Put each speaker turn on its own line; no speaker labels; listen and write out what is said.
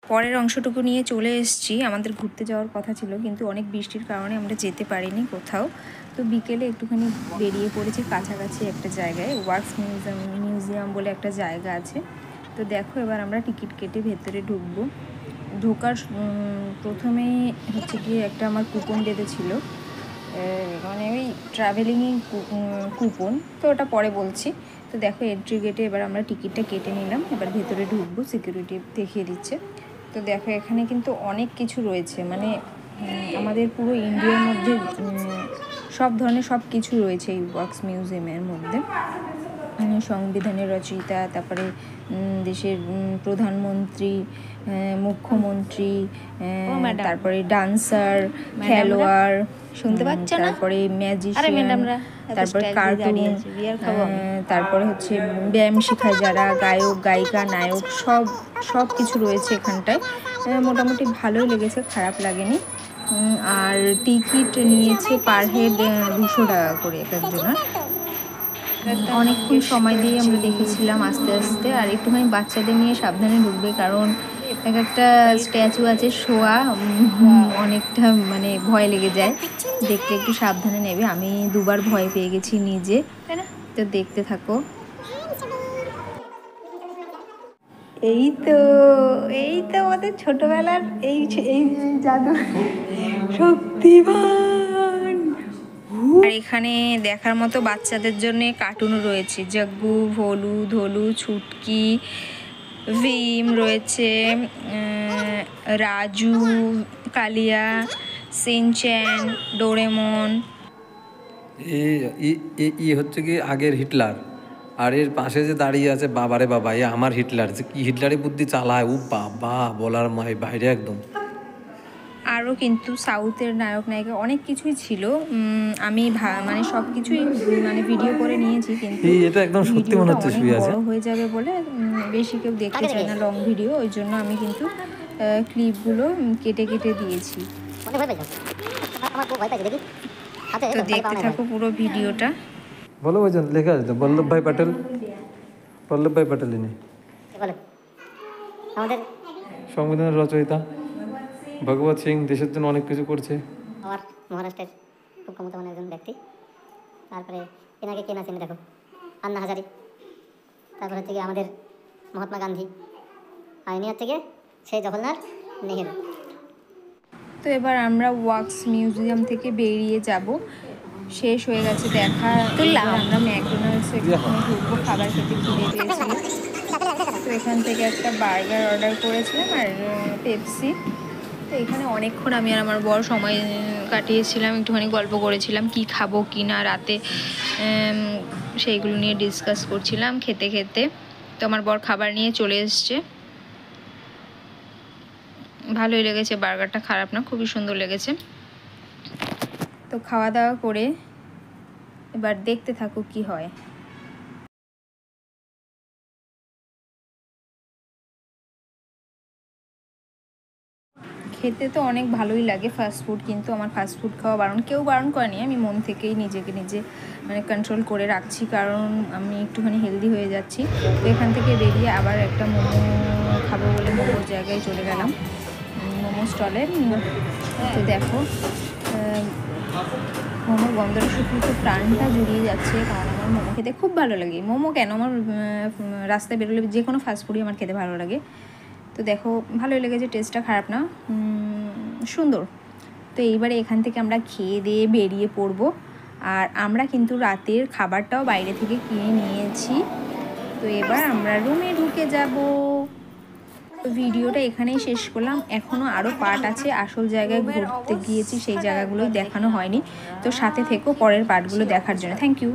পরের অংশটুকু নিয়ে চলে এসেছি। আমাদের ঘুরতে যাওয়ার কথা ছিল, কিন্তু অনেক বৃষ্টির কারণে আমরা যেতে পারিনি কোথাও। তো বিকেলে একটুখানি বেরিয়ে পড়েছি কাছাকাছি একটা জায়গায়, ওয়াক্স মিউজিয়াম বলে একটা জায়গা আছে। তো দেখো, এবার আমরা টিকিট কেটে ভেতরে ঢুকবো। ঢোকার প্রথমেই হচ্ছে গিয়ে একটা আমার কুপন বেঁধেছিল, মানে ওই ট্রাভেলিংই কুপন, তো ওটা পরে বলছি। তো দেখো, এন্ট্রি গেটে এবার আমরা টিকিটটা কেটে নিলাম, এবার ভেতরে ঢুকবো, সিকিউরিটি দেখিয়ে দিচ্ছে। তো দেখো, এখানে কিন্তু অনেক কিছু রয়েছে, মানে আমাদের পুরো ইন্ডিয়ার মধ্যে সব ধরনের সব কিছু রয়েছে এই ওয়াক্স মিউজিয়ামের মধ্যে। সংবিধানের রচয়িতা, তারপরে দেশের প্রধানমন্ত্রী, মুখ্যমন্ত্রী, তারপরে ডান্সার, খেলোয়াড়, শুনতে পাচ্ছ না, তারপরে ম্যাজিশিয়ান, তারপরে কার্টুন, তারপরে হচ্ছে ব্যায়াম শেখায় যারা, গায়ক গায়িকা নায়ক, সব কিছু রয়েছে এখানটায়। মোটামুটি ভালোই লেগেছে, খারাপ লাগেনি। আর টিকিট নিয়েছে পার হেড 200 টাকা করে এক একজনের। অনেকক্ষণ সময় দিয়ে আমরা দেখেছিলাম আস্তে আস্তে। আর একটুখানি বাচ্চাদের নিয়ে সাবধানে ঢুকবে, কারণ এক একটা স্ট্যাচু আছে শোয়া, অনেকটা মানে ভয় লেগে যায়, দেখতে একটু সাবধানে নেবে। আমি 2বার ভয় পেয়ে গেছি নিজে। তো দেখতে থাকো। এই তো আমাদের ছোটবেলার এই জাদু শক্তিমান। আর এখানে দেখার মতো বাচ্চাদের জন্য কার্টুনও রয়েছে, জগ্গু, ভোলু, ধলু, ছুটকি, ভীম রয়েছে, রাজু, কালিয়া, সিনচ্যান, ডোরেমন।
এই হচ্ছে কি আগের হিটলার, আর এর পাশে যে দাঁড়িয়ে আছে বাবারে বাবা, এ আমার হিটলার, যে কি হিটলারি বুদ্ধি চালায়, ও বাবা বলার বাইরে একদম।
আরও কিন্তু সাউথের নায়ক নায়িকা অনেক কিছুই ছিল। আমি মানে সব কিছুই মানে ভিডিও করে নিয়েছি, কিন্তু
এটা একদম সত্যি মনে হচ্ছে শুয়ে আছে,
বড় হয়ে যাবে বলে বেশি কেউ দেখতে চায় না লং ভিডিও, ওই জন্য আমি কিন্তু ক্লিপগুলো কেটে কেটে দিয়েছি। তো দেখতে থাকো পুরো ভিডিওটা।
বলো ওইজন লেখা আছে বল্লভভাই প্যাটেল, বল্লভভাই প্যাটেল ইনি আমাদের সংবিধানের রচয়িতা। ভগবত সিং দেশের জন্য অনেক কিছু করছে,
আমার মহারাষ্ট্রের খুব ক্ষমতাবান একজন ব্যক্তি। তারপরে এনাকে কে না চিনি, দেখো আন্না হাজারি, তারপর হচ্ছে গিয়ে আমাদের মহাত্মা গান্ধী, আর ইনি হচ্ছে গিয়ে সেই জওহরলাল নেহেরু।
তো এবার আমরা ওয়াক্স মিউজিয়াম থেকে বেরিয়ে যাব, শেষ হয়ে গেছে দেখা। আমরা ম্যাকডোনাল্ডসে ঢুকবো, খাবার খেতে খিদে পেয়েছিল। তো এখান থেকে একটা বার্গার অর্ডার করেছিলাম আর পেপসি। তো এখানে অনেকক্ষণ আমি আর আমার বর সময় কাটিয়েছিলাম, একটুখানি গল্প করেছিলাম কি খাবো কি না রাতে, সেইগুলো নিয়ে ডিসকাস করছিলাম খেতে খেতে। তো আমার বর খাবার নিয়ে চলে এসছে। ভালোই লেগেছে বার্গারটা, খারাপ না, খুবই সুন্দর লেগেছে। তো খাওয়া দাওয়া করে এবার দেখতে থাকো কি হয়। খেতে তো অনেক ভালোই লাগে ফাস্টফুড, কিন্তু আমার ফাস্টফুড খাওয়া বারণ, কেউ বারণ করেনি, আমি মন থেকেই নিজেকে নিজে মানে কন্ট্রোল করে রাখছি, কারণ আমি একটুখানি হেলদি হয়ে যাচ্ছি। তো এখান থেকে বেরিয়ে আবার একটা মোমো খাবো বলে মোমোর জায়গায় চলে গেলাম, মোমো স্টলে। তো দেখো, মোমোর গন্ধটা শুধু তো প্রাণটা জুড়িয়ে যাচ্ছে, কারণ আমার মোমো খেতে খুব ভালো লাগে। মোমো কেন, আমার রাস্তায় বেরোলে যে কোনো ফাস্টফুডই আমার খেতে ভালো লাগে। তো দেখো, ভালোই লেগেছে, টেস্টটা খারাপ না, সুন্দর। তো এইবারে এখান থেকে আমরা খেয়ে দিয়ে বেরিয়ে পড়বো। আর আমরা কিন্তু রাতের খাবারটাও বাইরে থেকে কিনে নিয়েছি। তো এবার আমরা রুমে ঢুকে যাব। তো ভিডিওটা এখানেই শেষ করলাম, এখনও আরও পার্ট আছে, আসল জায়গায় ঘুরতে গিয়েছি সেই জায়গাগুলোই দেখানো হয়নি। তো সাথে থেকো পরের পার্টগুলো দেখার জন্য। Thank you.